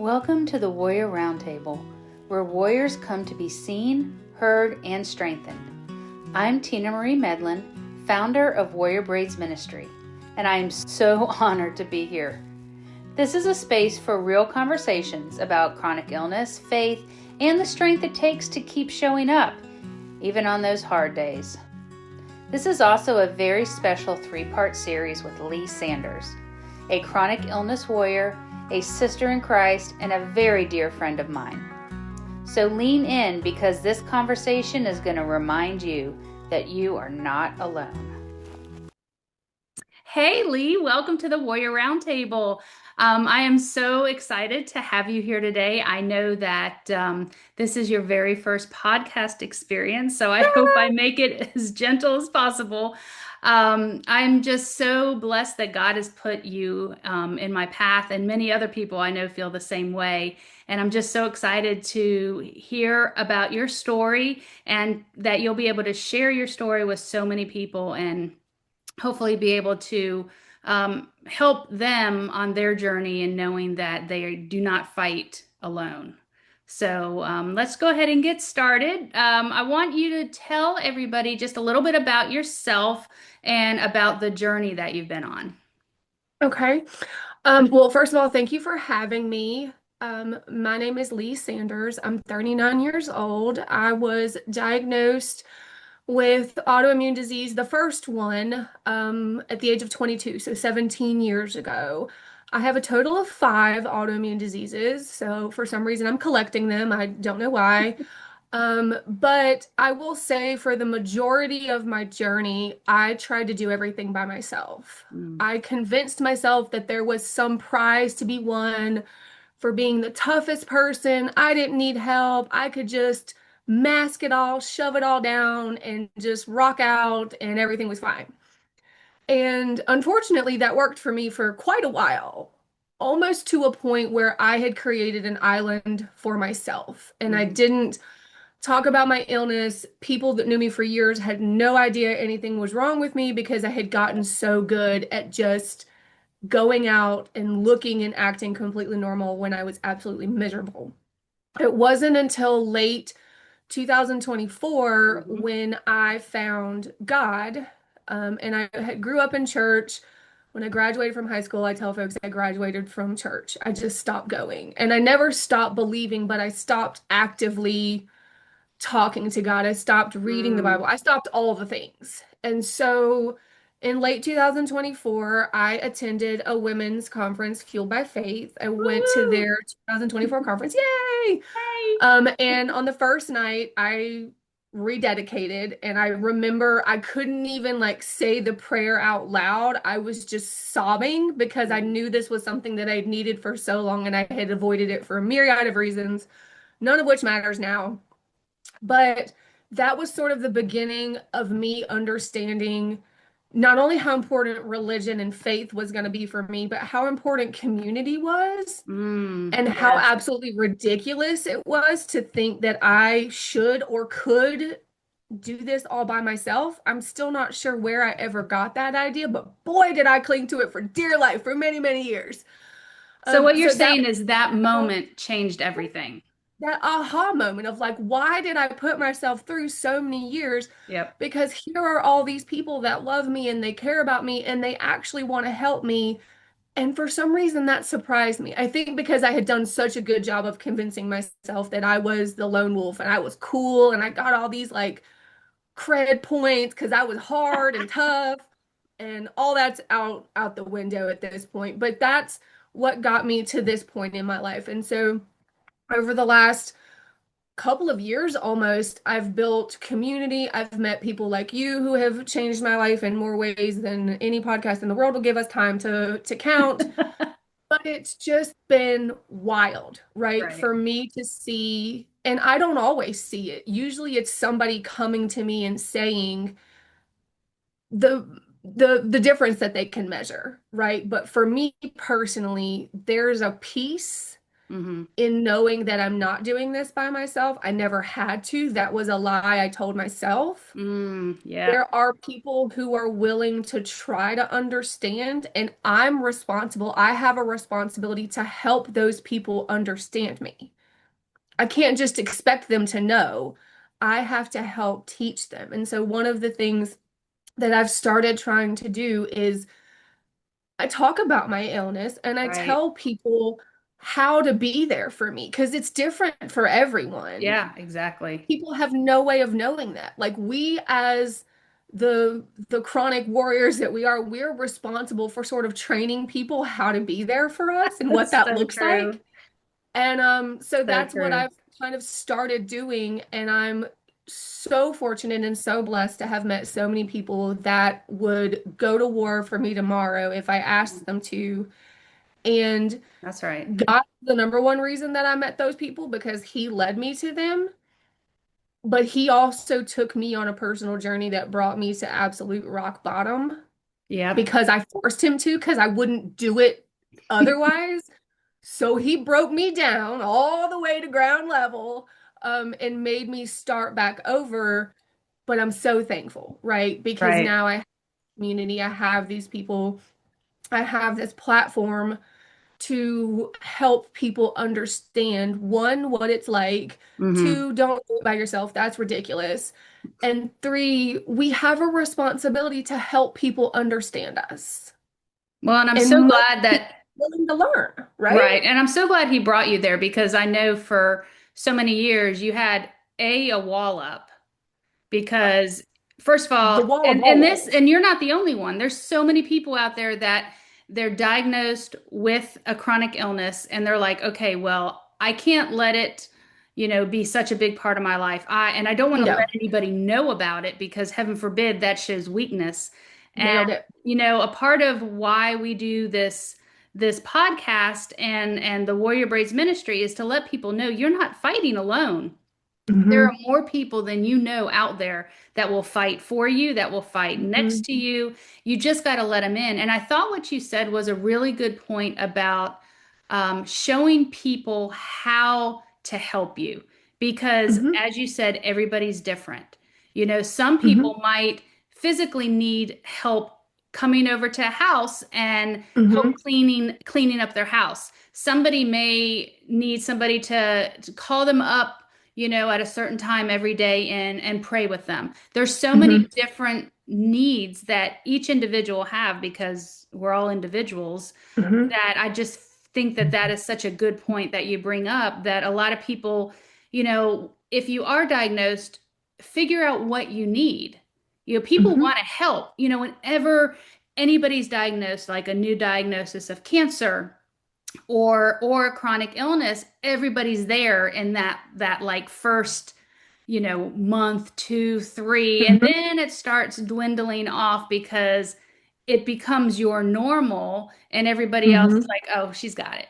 Welcome to the Warrior Roundtable, where warriors come to be seen, heard, and strengthened. I'm Marie Medlin, founder of Warrior Braids Ministry, and I am so honored to be here. This is a space for real conversations about chronic illness, faith, and the strength it takes to keep showing up, even on those hard days. This is also a very special 3-part series with Leigh Sanders, a chronic illness warrior, a sister in Christ, and a very dear friend of mine. So lean in, because this conversation is going to remind you that you are not alone. Hey, Leigh, welcome to the Warrior Roundtable. I am so excited to have you here today. I know that this is your very first podcast experience, so I hope I make it as gentle as possible. I'm just so blessed that God has put you in my path, and many other people I know feel the same way. And I'm just so excited to hear about your story, and that you'll be able to share your story with so many people and hopefully be able to help them on their journey and knowing that they do not fight alone. So let's go ahead and get started. I want you to tell everybody just a little bit about yourself and about the journey that you've been on. Okay. Well, first of all, thank you for having me. My name is Leigh Sanders. I'm 39 years old. I was diagnosed with autoimmune disease, the first one, at the age of 22, so 17 years ago. I have a total of 5 autoimmune diseases, so for some reason I'm collecting them. I don't know why. But I will say for the majority of my journey, I tried to do everything by myself. I convinced myself that there was some prize to be won for being the toughest person. I didn't need help. I could just mask it all, shove it all down, and just rock out, and everything was fine. And unfortunately, that worked for me for quite a while, almost to a point where I had created an island for myself. And I didn't talk about my illness. People that knew me for years had no idea anything was wrong with me because I had gotten so good at just going out and looking and acting completely normal when I was absolutely miserable. It wasn't until late 2024 when I found God. And grew up in church. When I graduated from high school, I tell folks I graduated from church. I just stopped going. And I never stopped believing, but I stopped actively talking to God. I stopped reading the Bible. I stopped all the things. And so in late 2024, I attended a women's conference, Fueled by Faith. I went to their 2024 conference. Yay! And on the first night, I rededicated, and I remember I couldn't even like say the prayer out loud. I was just sobbing because I knew this was something that I'd needed for so long, and I had avoided it for a myriad of reasons, none of which matters now. But that was sort of the beginning of me understanding not only how important religion and faith was going to be for me, but how important community was, and how Yes. absolutely ridiculous it was to think that I should or could do this all by myself. I'm still not sure where I ever got that idea, but boy, did I cling to it for dear life for many, many years. So what you're So that saying is that moment changed everything. that aha moment of like, why did I put myself through so many years? Yep. Because here are all these people that love me and they care about me and they actually want to help me. And for some reason, that surprised me. I think because I had done such a good job of convincing myself that I was the lone wolf and I was cool and I got all these like cred points because I was hard and tough, and all that's out the window at this point. But that's what got me to this point in my life. And so over the last couple of years almost, I've built community. I've met people like you who have changed my life in more ways than any podcast in the world will give us time to count. But it's just been wild, right? Right. For me to see, and I don't always see it. Usually it's somebody coming to me and saying the difference that they can measure, right? But for me personally, there's a peace Mm-hmm. in knowing that I'm not doing this by myself. I never had to. That was a lie I told myself. Yeah. There are people who are willing to try to understand, and I'm responsible. I have a responsibility to help those people understand me. I can't just expect them to know. I have to help teach them. And so, one of the things that I've started trying to do is I talk about my illness and I Right. tell people how to be there for me because it's different for everyone. Yeah, exactly. People have no way of knowing that. Like we as the chronic warriors that we are, we're responsible for sort of training people how to be there for us and what That's that so looks true. like. And so So that's what true. I've kind of started doing. And I'm so fortunate and so blessed to have met so many people that would go to war for me tomorrow if I asked them to. And That's right. God, the number one reason that I met those people because He led me to them, but He also took me on a personal journey that brought me to absolute rock bottom Yep. because I forced Him to, because I wouldn't do it otherwise. So He broke me down all the way to ground level, and made me start back over. But I'm so thankful, right? Because Right. now I have community, I have these people, I have this platform to help people understand one, what it's like, Mm-hmm. two, don't do it by yourself, that's ridiculous, and three, we have a responsibility to help people understand us. Well, and I'm so And most glad people that, are willing to learn, right? right. And I'm so glad he brought you there because I know for so many years you had a wall up because first of The all, wall of all walls. and you're not the only one. There's so many people out there that they're diagnosed with a chronic illness and they're like, okay, well, I can't let it, be such a big part of my life. I don't want to let No, anybody know about it because heaven forbid that shows weakness. And nailed it. a part of why we do this podcast and the Warrior Braids Ministry is to let people know you're not fighting alone. There are Hmm. more people than you know out there that will fight for you, that will fight next Hmm. to you. You just got to let them in. And I thought what you said was a really good point about showing people how to help you. Because Hmm. as you said, everybody's different. Some Hmm. people might physically need help coming over to a house and help Hmm. cleaning up their house. Somebody may need somebody to call them up at a certain time every day and pray with them. There's so many Hmm. different needs that each individual have because we're all individuals Hmm. that I just think that that is such a good point that you bring up that a lot of people, if you are diagnosed, figure out what you need. People Hmm. want to help. Whenever anybody's diagnosed, like a new diagnosis of cancer, or a chronic illness, everybody's there in that like first, month, 2, 3, and Hmm. then it starts dwindling off because it becomes your normal and everybody else is Hmm. like, oh, she's got it.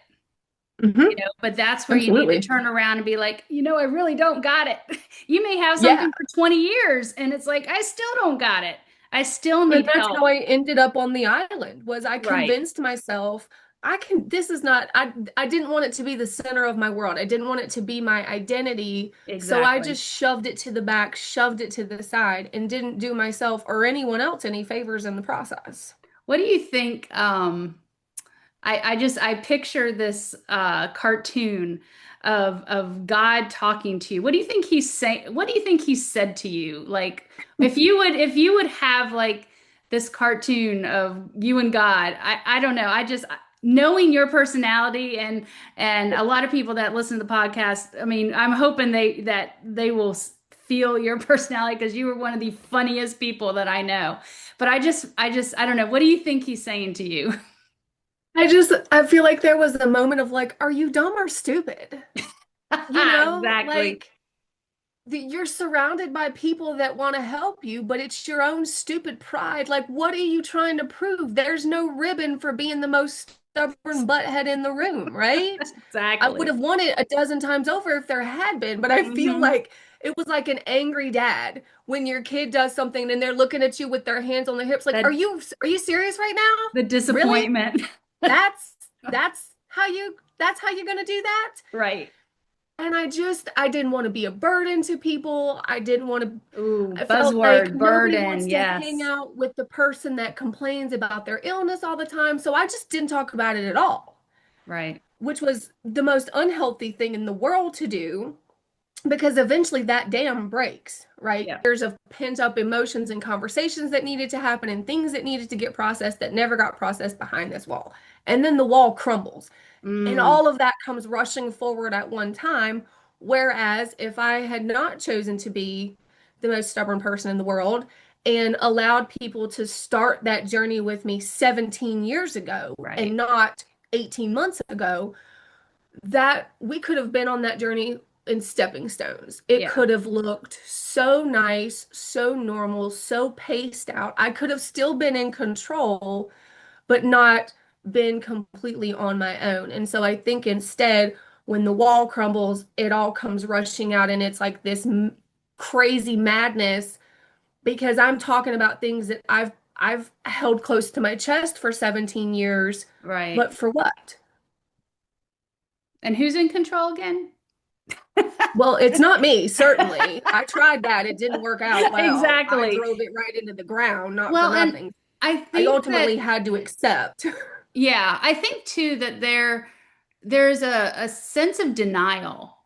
Hmm. But that's where you need to Absolutely. turn around and be like, I really don't got it. You may have Yeah. something for 20 years and it's like, I still don't got it. I still But need that's help. how I ended up on the island was I Right. convinced myself I can this is not I didn't want it to be the center of my world. I didn't want it to be my identity. So I Exactly. just shoved it to the back, shoved it to the side and didn't do myself or anyone else any favors in the process. What do you think? I picture this cartoon of God talking to you. What do you think he's saying? What do you think he said to you? Like if you would have like this cartoon of you and God. I don't know. I just knowing your personality and a lot of people that listen to the podcast. I mean, I'm hoping they will feel your personality because you were one of the funniest people that I know. But I don't know. What do you think he's saying to you? I feel like there was a moment of like, are you dumb or stupid? Exactly. Like you're surrounded by people that want to help you, but it's your own stupid pride. Like, what are you trying to prove? There's no ribbon for being the most stubborn butthead in the room, right? I would Exactly. have won it a dozen times over if there had been, but I feel Hmm. like it was like an angry dad when your kid does something and they're looking at you with their hands on their hips, like, That are you serious right now? the Really? disappointment. That's that's how you That's how you're going to do that? Right. And I didn't want to be a burden to people. I didn't want to, Ooh, I felt like buzzword, nobody burden. wants to hang Yes. out with the person that complains about their illness all the time. So I just didn't talk about it at all, Right. which was the most unhealthy thing in the world to do because eventually that dam breaks, right? Yeah. There's of pent up emotions and conversations that needed to happen and things that needed to get processed that never got processed behind this wall. And then the wall crumbles. And Mm, all of that comes rushing forward at one time. Whereas if I had not chosen to be the most stubborn person in the world and allowed people to start that journey with me 17 years ago right. and not 18 months ago, that we could have been on that journey in stepping stones. It Yeah. could have looked so nice, so normal, so paced out. I could have still been in control, but not been completely on my own. And so I think instead, when the wall crumbles, it all comes rushing out and it's like this crazy madness because I'm talking about things that I've held close to my chest for 17 years, Right. but for what? And who's in control again? Well, it's not me, certainly. I tried that. It didn't work out well. I Exactly. drove it right into the ground, not for Well, and nothing. I I think that, ultimately had to accept. yeah, I think too that there's a sense of denial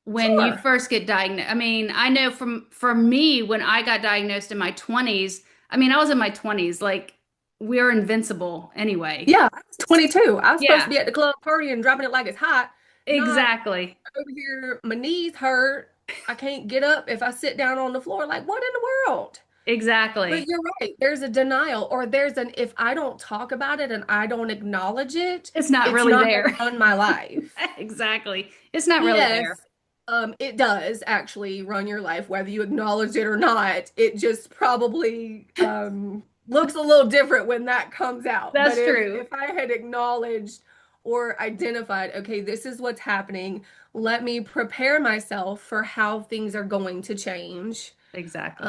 when you Sure. first get diagnosed. I mean, I know for me, when I got diagnosed in my 20s, I mean, I was in my 20s, like we're invincible anyway. Yeah, I was 22. I was supposed to Yeah, be at the club partying, dropping it like it's hot, not exactly. over here. My knees hurt. I can't get up if I sit down on the floor. Like, what in the world? But Exactly. you're right. There's a denial, or there's an if I don't talk about it and I don't acknowledge it, It's not it's really not going to there. run my life. Exactly. It's not really there. Yes, it does actually run your life, whether you acknowledge it or not. It just probably looks a little different when that comes out. But That's if true. if I had acknowledged or identified, okay, this is what's happening, let me prepare myself for how things are going to change. Exactly.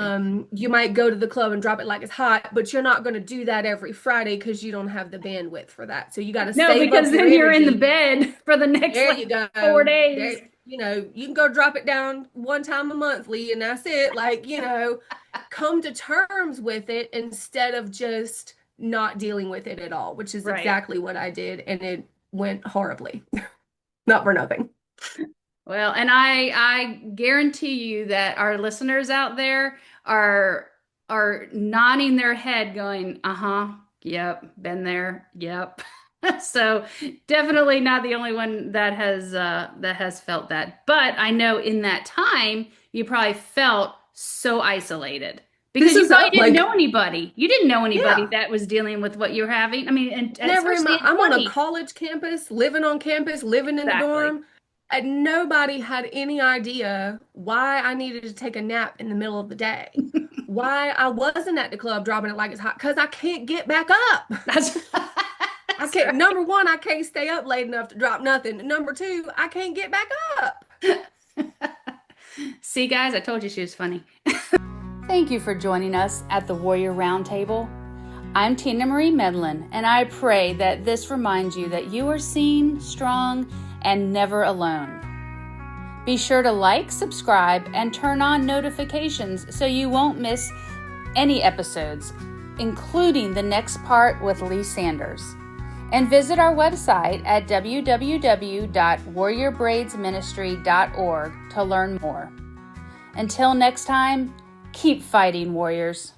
You might go to the club and drop it like it's hot, but you're not going to do that every Friday because you don't have the bandwidth for that. So you got to No, save because up your then you're in the energy. bed for the next There like you go. 4 days. There, you can go drop it down one time a monthly and that's it. Like, come to terms with it instead of just not dealing with it at all, which is Right. exactly what I did. And it went horribly. Not for nothing. Well, and I guarantee you that our listeners out there are nodding their head going, "Uh-huh. Yep, been there. Yep." So, definitely not the only one that has felt that. But I know in that time you probably felt so isolated This because you is probably didn't like, know anybody. You didn't know anybody yeah. that was dealing with what you're having. I mean, and Never in especially my, in I'm on a 20. college campus, living on campus, living in the Exactly. dorm, and nobody had any idea why I needed to take a nap in the middle of the day. Why I wasn't at the club dropping it like it's hot, because I can't get back up. That's, I that's can't, right. number one, I can't stay up late enough to drop nothing. Number two, I can't get back up. See, guys, I told you she was funny. Thank you for joining us at the Warrior Roundtable. I'm Tina Marie Medlin, and I pray that this reminds you that you are seen, strong, and never alone. Be sure to like, subscribe, and turn on notifications so you won't miss any episodes, including the next part with Leigh Sanders. And visit our website at www.warriorbraidsministry.org to learn more. Until next time, keep fighting, warriors.